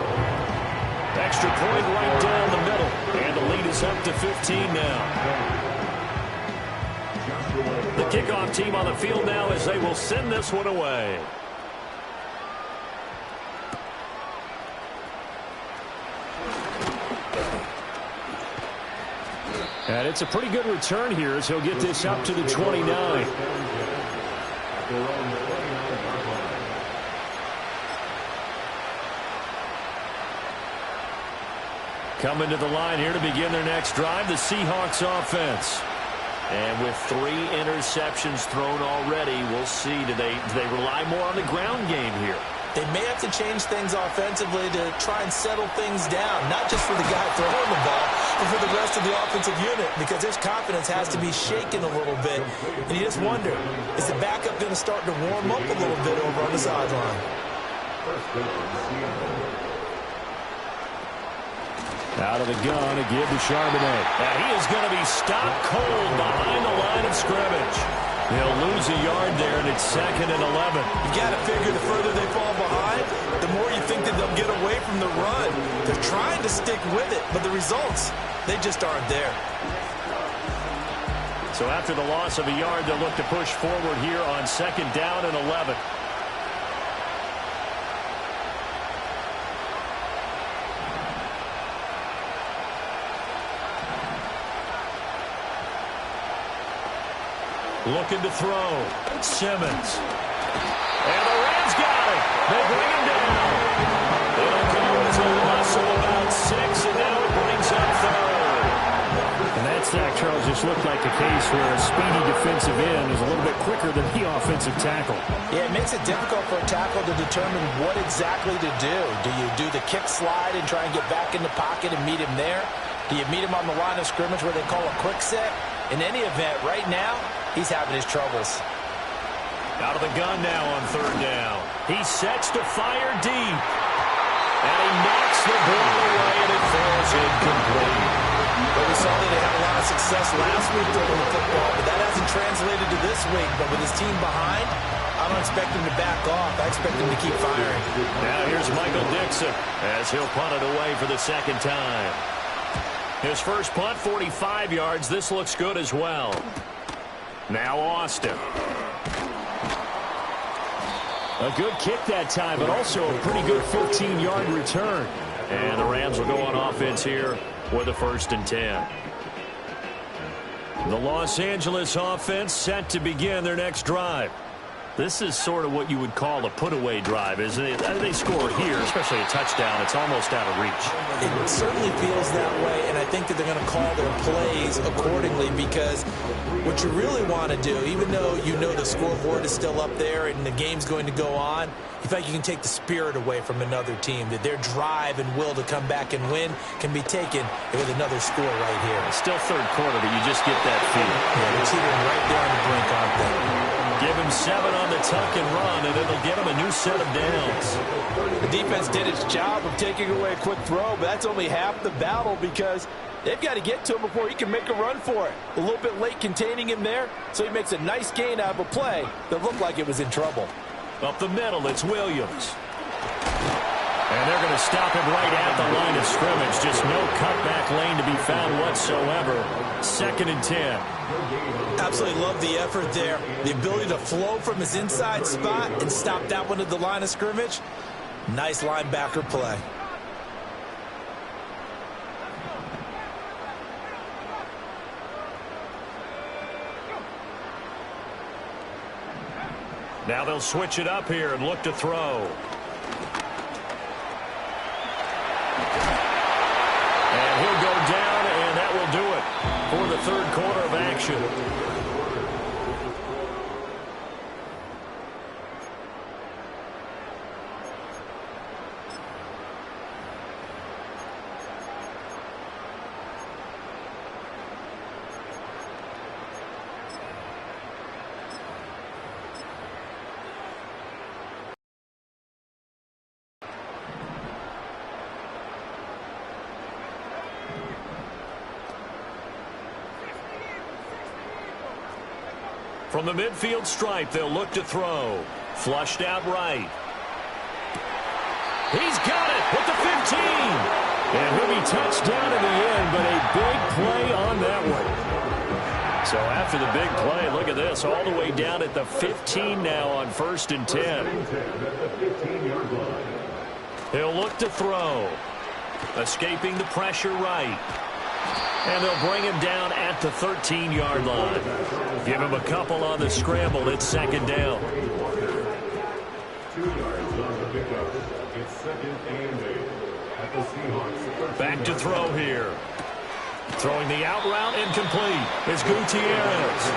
Extra point right down the middle. And the lead is up to 15 now. The kickoff team on the field now as they will send this one away. And it's a pretty good return here as he'll get this up to the 29. Coming to the line here to begin their next drive, the Seahawks offense. And with 3 interceptions thrown already, we'll see. Do they rely more on the ground game here? They may have to change things offensively to try and settle things down, not just for the guy throwing the ball, but for the rest of the offensive unit, because his confidence has to be shaken a little bit. And you just wonder, is the backup going to start to warm up a little bit over on the sideline? Out of the gun, a give to Charbonnet. Now he is going to be stopped cold behind the line of scrimmage. He'll lose a yard there, and it's 2nd and 11. You got to figure the further they fall behind, the more you think that they'll get away from the run. They're trying to stick with it, but the results, they just aren't there. So after the loss of a yard, they'll look to push forward here on 2nd down and 11. Looking to throw. Simmons. And the Rams got it. They bring him down. It'll go as a loss of about 6, and now it brings up 3rd. And that sack, Charles, just looked like a case where a speedy defensive end is a little bit quicker than the offensive tackle. Yeah, it makes it difficult for a tackle to determine what exactly to do. Do you do the kick slide and try and get back in the pocket and meet him there? Do you meet him on the line of scrimmage where they call a quick set? In any event, right now, he's having his troubles. Out of the gun now on 3rd down. He sets to fire deep. And he knocks the ball away, and it falls incomplete. But we saw that they had a lot of success last week throwing the football, but that hasn't translated to this week. But with his team behind, I don't expect him to back off. I expect him to keep firing. Now here's Michael Dixon as he'll punt it away for the 2nd time. His first punt, 45 yards. This looks good as well. Now Austin. A good kick that time, but also a pretty good 15-yard return. And the Rams will go on offense here with a 1st and 10. The Los Angeles offense set to begin their next drive. This is sort of what you would call a put-away drive, isn't it? They score here, especially a touchdown. It's almost out of reach. It certainly feels that way, and I think that they're going to call their plays accordingly, because what you really want to do, even though you know the scoreboard is still up there and the game's going to go on, you feel like you can take the spirit away from another team, that their drive and will to come back and win can be taken with another score right here. It's still 3rd quarter, but you just get that feel. Yeah, they're teetering right there on the brink, aren't they? Give him 7 on the tuck and run, and it'll give him a new set of downs. The defense did its job of taking away a quick throw, but that's only half the battle because they've got to get to him before he can make a run for it. A little bit late containing him there, so he makes a nice gain out of a play that looked like it was in trouble. Up the middle, it's Williams. And they're going to stop him right at the line of scrimmage. Just no cutback lane to be found whatsoever. 2nd and 10. Absolutely love the effort there. The ability to flow from his inside spot and stop that one at the line of scrimmage. Nice linebacker play. Now they'll switch it up here and look to throw. And he'll go down, and that will do it for the 3rd quarter of action. From the midfield stripe, they'll look to throw. Flushed out right. He's got it with the 15. And he'll be touched down in the end, but a big play on that one. So after the big play, look at this, all the way down at the 15 now on 1st and 10. He'll look to throw. Escaping the pressure right. And they'll bring him down at the 13-yard line. Give him a couple on the scramble. It's 2nd down. 2 yards on the pickup. It's 2nd and 8 at the Seahawks. Back to throw here. Throwing the out route incomplete. It's Gutierrez.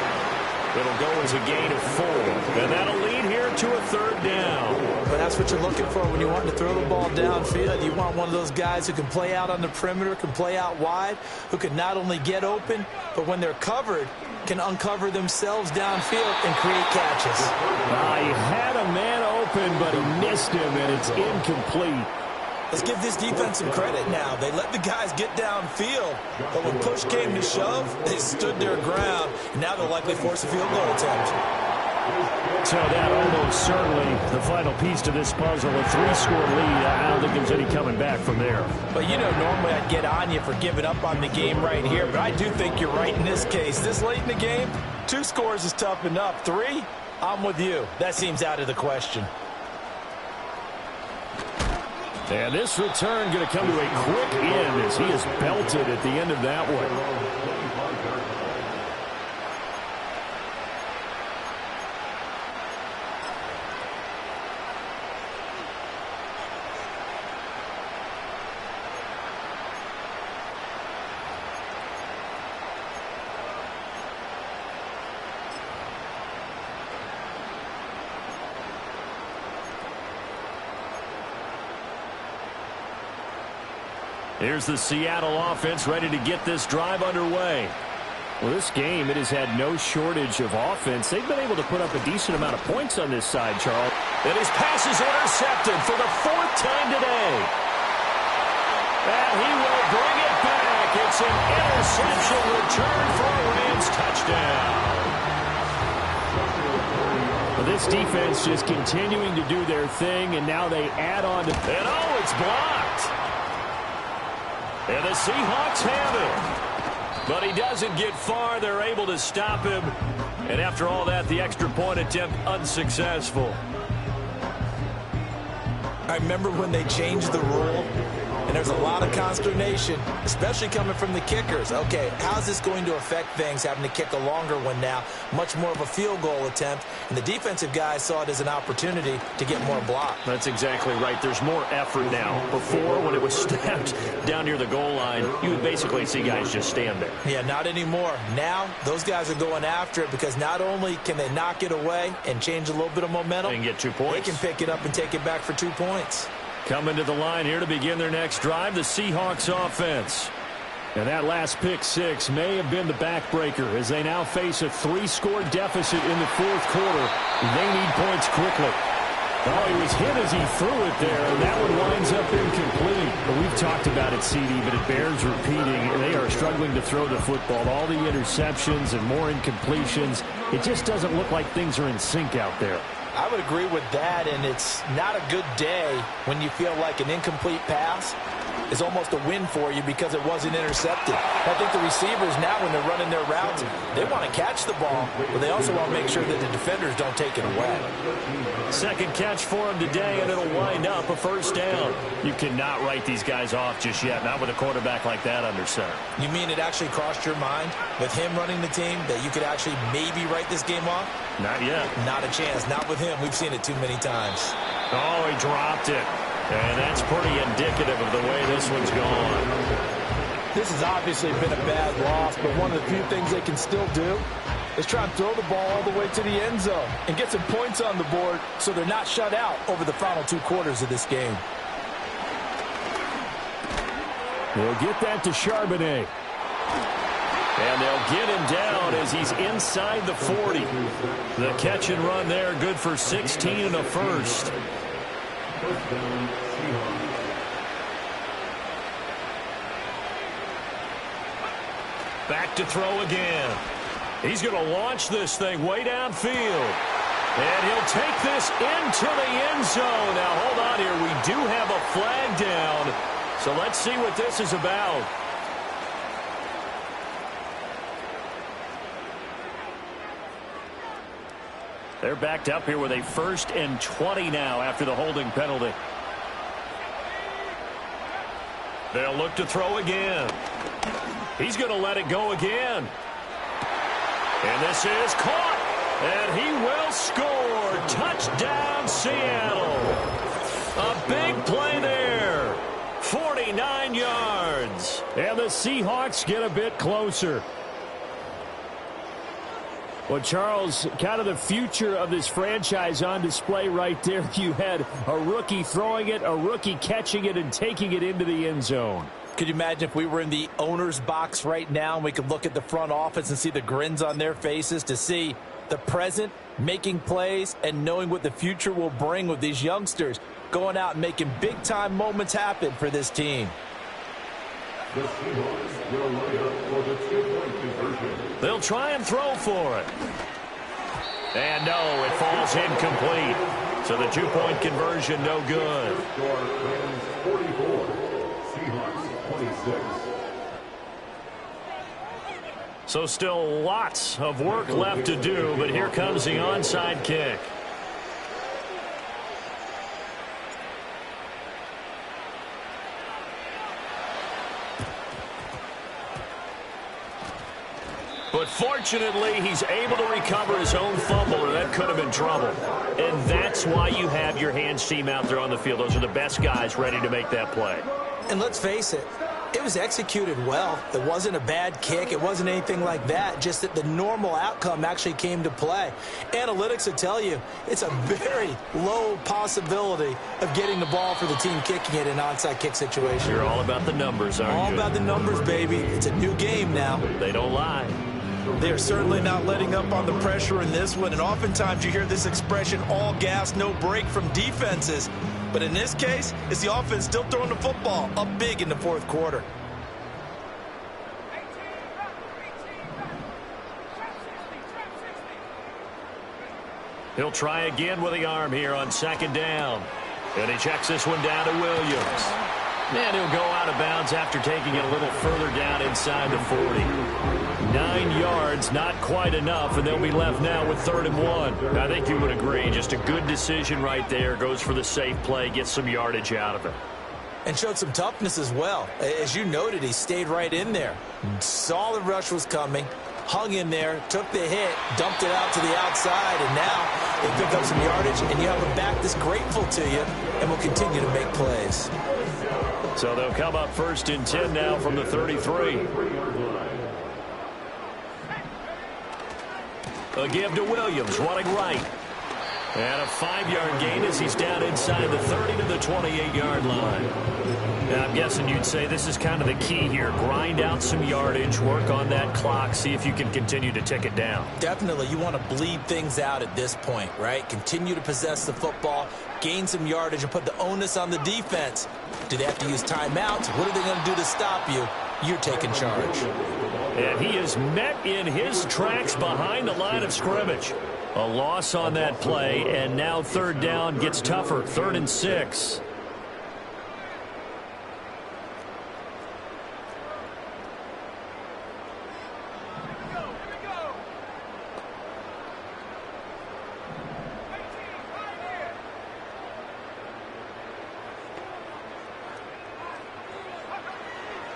It'll go as a gain of 4. And that'll lead here to a 3rd down. But that's what you're looking for when you want to throw the ball downfield. You want one of those guys who can play out on the perimeter, can play out wide, who can not only get open, but when they're covered, can uncover themselves downfield and create catches. He had a man open, but he missed him, and it's incomplete. Let's give this defense some credit now. They let the guys get downfield, but when push came to shove, they stood their ground. And now they'll likely force a field goal attempt. So that almost certainly the final piece to this puzzle, a 3-score lead. I don't think there's any coming back from there. But, you know, normally I'd get on you for giving up on the game right here, but I do think you're right in this case. This late in the game, 2 scores is tough enough. 3, I'm with you. That seems out of the question. And this return going to come to a quick end as he is belted at the end of that one. Here's the Seattle offense ready to get this drive underway. Well, this game, it has had no shortage of offense. They've been able to put up a decent amount of points on this side, Charles. And his pass is intercepted for the 4th time today. And he will bring it back. It's an interception return for a Rams touchdown. Well, this defense just continuing to do their thing, and now they add on to... And oh, it's blocked. And the Seahawks have it. But he doesn't get far. They're able to stop him. And after all that, the extra point attempt unsuccessful. I remember when they changed the rule, and there's a lot of consternation, especially coming from the kickers. Okay, how's this going to affect things, having to kick a longer one now? Much more of a field goal attempt, and the defensive guys saw it as an opportunity to get more block. That's exactly right. There's more effort now. Before, when it was snapped down near the goal line, you would basically see guys just stand there. Yeah, not anymore. Now, those guys are going after it because not only can they knock it away and change a little bit of momentum, and get 2 points. They can pick it up and take it back for 2 points. Coming to the line here to begin their next drive, the Seahawks offense. And that last pick six may have been the backbreaker as they now face a 3-score deficit in the fourth quarter. They need points quickly. Oh, he was hit as he threw it there, and that one winds up incomplete. But we've talked about it, CD, but it bears repeating. They are struggling to throw the football. All the interceptions and more incompletions. It just doesn't look like things are in sync out there. I would agree with that, and it's not a good day when you feel like an incomplete pass is almost a win for you because it wasn't intercepted. I think the receivers now, when they're running their routes, they want to catch the ball, but they also want to make sure that the defenders don't take it away. Second catch for him today, and it'll wind up a first down. You cannot write these guys off just yet, not with a quarterback like that under center. You mean it actually crossed your mind with him running the team that you could actually maybe write this game off? Not yet. Not a chance. Not with him. We've seen it too many times. Oh, he dropped it. And that's pretty indicative of the way this one's gone. This has obviously been a bad loss, but one of the few things they can still do is try and throw the ball all the way to the end zone and get some points on the board so they're not shut out over the final 2 quarters of this game. They'll get that to Charbonnet. And they'll get him down as he's inside the 40. The catch and run there, good for 16 and a first. Back to throw again. He's going to launch this thing way downfield. And he'll take this into the end zone. Now, hold on here. We do have a flag down. So let's see what this is about. They're backed up here with a 1st and 20 now after the holding penalty. They'll look to throw again. He's going to let it go again. And this is caught. And he will score. Touchdown, Seattle. A big play there. 49 yards. And the Seahawks get a bit closer. Well, Charles, kind of the future of this franchise on display right there. You had a rookie throwing it, a rookie catching it, and taking it into the end zone. Could you imagine if we were in the owner's box right now and we could look at the front office and see the grins on their faces to see the present making plays and knowing what the future will bring with these youngsters going out and making big-time moments happen for this team. The Seahawks will line up for the 2-point conversion. They'll try and throw for it. And no, it falls incomplete. So the 2-point conversion, no good. Score Rams 44, Seahawks 26. So still lots of work left to do, but here comes the onside kick. But fortunately, he's able to recover his own fumble, or that could have been trouble. And that's why you have your hands team out there on the field. Those are the best guys ready to make that play. And let's face it, it was executed well. It wasn't a bad kick. It wasn't anything like that. Just that the normal outcome actually came to play. Analytics will tell you it's a very low possibility of getting the ball for the team kicking it in an onside kick situation. You're all about the numbers, aren't you? All about the numbers, baby. It's a new game now. They don't lie. They're certainly not letting up on the pressure in this one, and oftentimes you hear this expression, all gas, no break from defenses. But in this case, it's the offense still throwing the football up big in the fourth quarter. He'll try again with the arm here on 2nd down. And he checks this one down to Williams. And he'll go out of bounds after taking it a little further down inside the 40. 9 yards, not quite enough, and they'll be left now with 3rd and 1. I think you would agree, just a good decision right there. Goes for the safe play, gets some yardage out of it. And showed some toughness as well. As you noted, he stayed right in there. Saw the rush was coming, hung in there, took the hit, dumped it out to the outside, and now they pick up some yardage, and you have a back that's grateful to you and will continue to make plays. So they'll come up 1st and 10 now from the 33. A give to Williams, running right. And a 5-yard gain as he's down inside the 30 to the 28-yard line. Now, I'm guessing you'd say this is kind of the key here. Grind out some yardage, work on that clock, see if you can continue to tick it down. Definitely. You want to bleed things out at this point, right? Continue to possess the football, gain some yardage, and put the onus on the defense. Do they have to use timeouts? What are they going to do to stop you? You're taking charge. And he is met in his tracks behind the line of scrimmage. A loss on that play, and now third down gets tougher. 3rd and 6.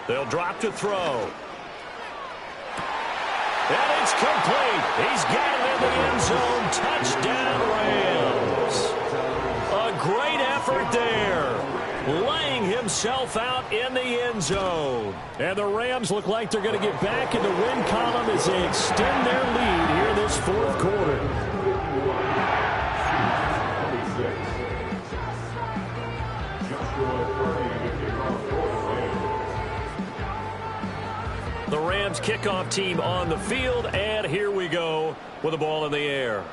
They'll drop to throw. And it's complete. He's got it in the end zone. Touchdown, Rams. A great effort there. Laying himself out in the end zone. And the Rams look like they're going to get back in the win column as they extend their lead here this 4th quarter. The Rams kickoff team on the field, and here we go with the ball in the air.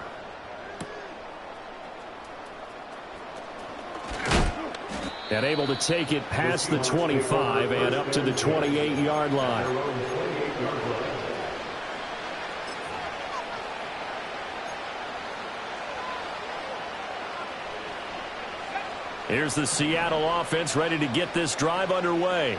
And able to take it past the 25 and up to the 28-yard line. Here's the Seattle offense ready to get this drive underway.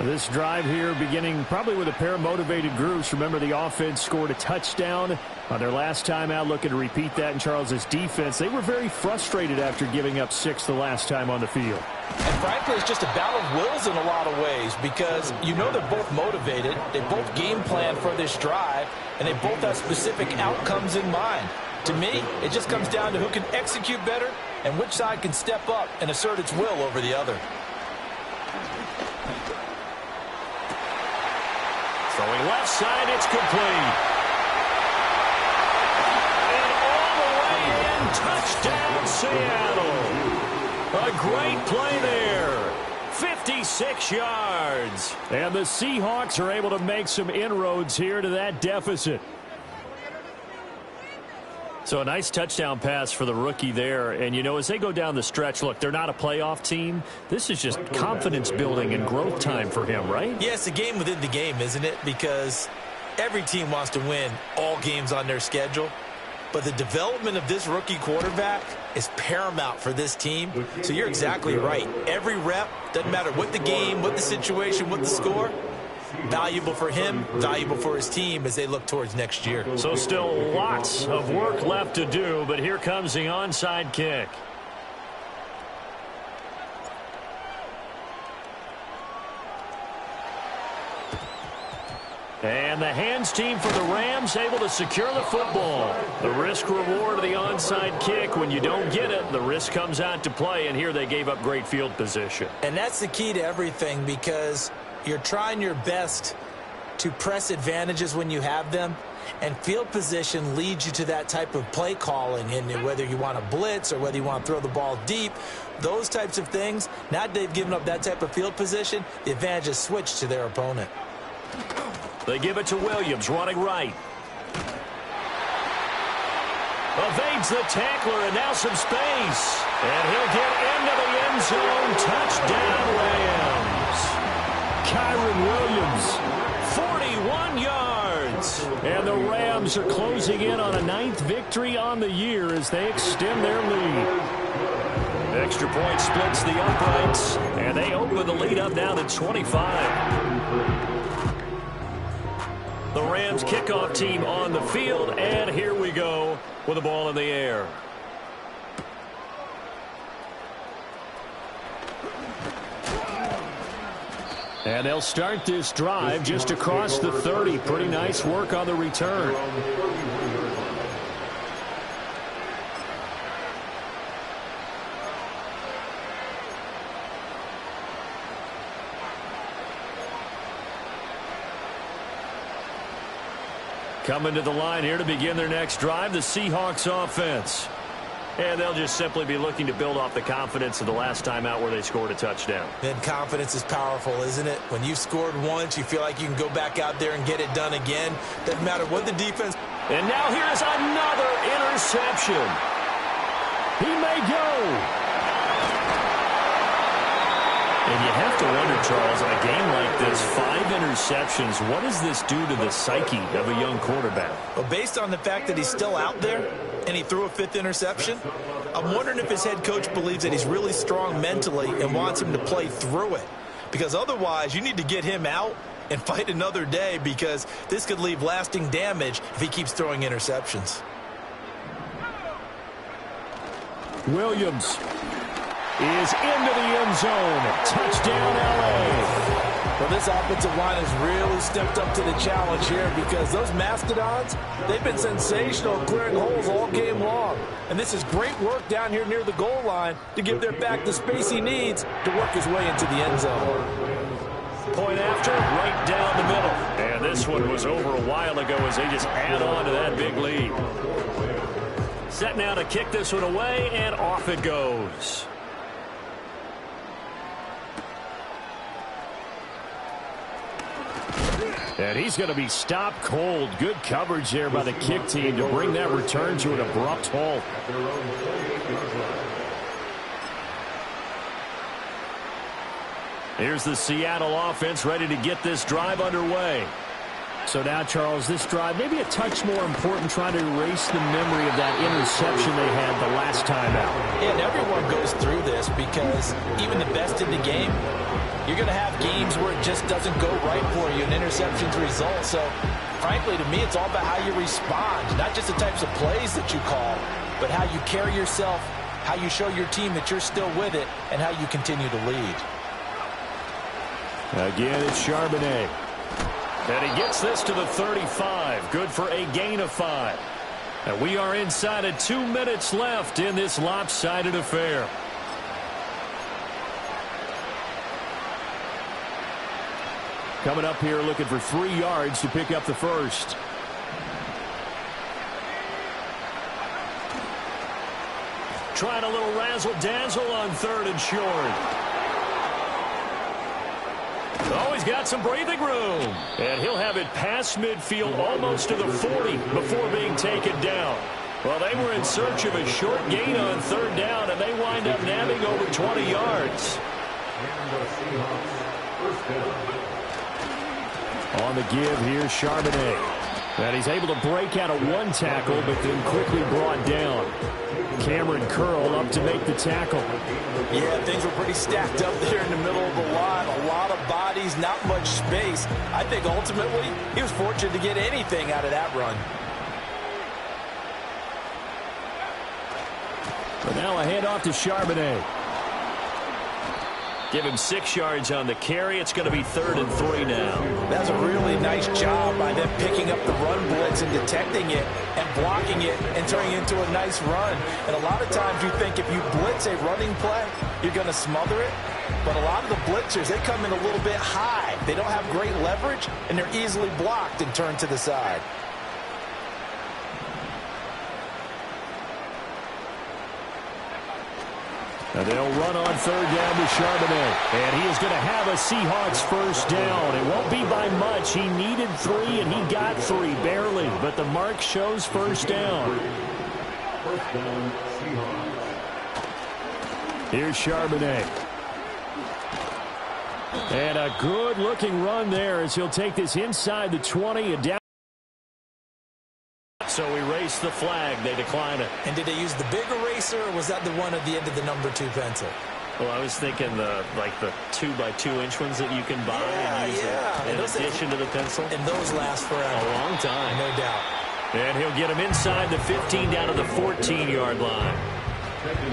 This drive here beginning probably with a pair of motivated groups. Remember, the offense scored a touchdown on their last time out, looking to repeat that in Charles's defense. They were very frustrated after giving up 6 the last time on the field. And frankly, it's just a battle of wills in a lot of ways because you know they're both motivated. They both game plan for this drive, and they both have specific outcomes in mind. To me, it just comes down to who can execute better and which side can step up and assert its will over the other. Throwing left side, it's complete. And all the way in, touchdown Seattle. A great play there. 56 yards. And the Seahawks are able to make some inroads here to that deficit. So a nice touchdown pass for the rookie there. And, you know, as they go down the stretch, look, they're not a playoff team. This is just confidence building and growth time for him, right? Yeah, it's a game within the game, isn't it? Because every team wants to win all games on their schedule. But the development of this rookie quarterback is paramount for this team. So you're exactly right. Every rep, doesn't matter what the game, what the situation, what the score, valuable for him, valuable for his team as they look towards next year. So still lots of work left to do, but here comes the onside kick. And the hands team for the Rams able to secure the football. The risk reward of the onside kick. When you don't get it, the risk comes out to play, and here they gave up great field position. And that's the key to everything because you're trying your best to press advantages when you have them, and field position leads you to that type of play calling. And whether you want to blitz or whether you want to throw the ball deep, those types of things, now that they've given up that type of field position, the advantage is switched to their opponent. They give it to Williams, running right. Evades the tackler, and now some space. And he'll get into the end zone. Touchdown, Rams. Kyron Williams, 41 yards. And the Rams are closing in on a 9th victory on the year as they extend their lead. Extra point splits the uprights, and they open the lead up now to 25. The Rams kickoff team on the field, and here we go with the ball in the air. And they'll start this drive just across the 30. Pretty nice work on the return. Coming to the line here to begin their next drive, the Seahawks offense. And they'll just simply be looking to build off the confidence of the last time out where they scored a touchdown. And confidence is powerful, isn't it? When you've scored once, you feel like you can go back out there and get it done again. Doesn't matter what the defense... And now here's another interception. He may go. And you have to wonder, Charles, in a game like this, 5 interceptions, what does this do to the psyche of a young quarterback? Well, based on the fact that he's still out there and he threw a 5th interception, I'm wondering if his head coach believes that he's really strong mentally and wants him to play through it. Because otherwise, you need to get him out and fight another day, because this could leave lasting damage if he keeps throwing interceptions. Williams is into the end zone. Touchdown, L.A. Well, this offensive line has really stepped up to the challenge here, because those Mastodons, they've been sensational clearing holes all game long. And this is great work down here near the goal line to give their back the space he needs to work his way into the end zone. Point after, right down the middle. And this one was over a while ago as they just add on to that big lead. Set now to kick this one away, and off it goes. And he's going to be stopped cold. Good coverage there by the kick team to bring that return to an abrupt halt. Here's the Seattle offense ready to get this drive underway. So now, Charles, this drive maybe a touch more important, trying to erase the memory of that interception they had the last time out. Yeah, and everyone goes through this, because even the best in the game, you're going to have games where it just doesn't go right for you, and interceptions result. So, frankly, to me, it's all about how you respond, not just the types of plays that you call, but how you carry yourself, how you show your team that you're still with it, and how you continue to lead. Again, it's Charbonnet. And he gets this to the 35. Good for a gain of 5. And we are inside of 2 minutes left in this lopsided affair. Coming up here looking for 3 yards to pick up the first. Trying a little razzle-dazzle on 3rd and short. Oh, he's got some breathing room. And he'll have it past midfield almost to the 40 before being taken down. Well, they were in search of a short gain on 3rd down, and they wind up nabbing over 20 yards. On the give, here's Charbonnet. And he's able to break out of 1 tackle, but then quickly brought down. Cameron Curl up to make the tackle. Yeah, things were pretty stacked up there in the middle of the line. A lot of bodies, not much space. I think ultimately he was fortunate to get anything out of that run. But now a handoff to Charbonnet. Give him 6 yards on the carry. It's going to be 3rd and 3 now. That's a really nice job by them picking up the run blitz and detecting it and blocking it and turning it into a nice run. And a lot of times you think if you blitz a running play, you're going to smother it. But a lot of the blitzers, they come in a little bit high. They don't have great leverage, and they're easily blocked and turned to the side. And they'll run on 3rd down to Charbonnet. And he is going to have a Seahawks first down. It won't be by much. He needed 3, and he got 3, barely. But the mark shows first down. First down, Seahawks. Here's Charbonnet. And a good-looking run there as he'll take this inside the 20 and down. So we race the flag. They decline it. And did they use the big eraser, or was that the one at the end of the number 2 pencil? Well, I was thinking the 2x2-inch ones that you can buy and use in addition to the pencil. And those last forever. A long time. No doubt. And he'll get him inside the 15 down to the 14-yard line.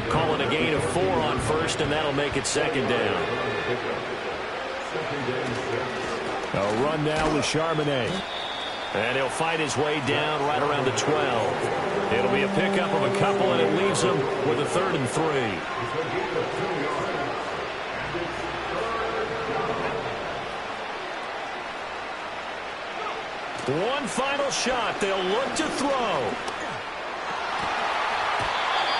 Calling a gain of 4 on 1st, and that'll make it 2nd down. A run now with Charbonnet. And he'll fight his way down right around the 12. It'll be a pickup of a couple, and it leaves him with a 3rd and 3. One final shot. They'll look to throw.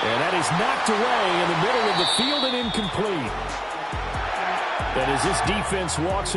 And that is knocked away in the middle of the field and incomplete. And as this defense walks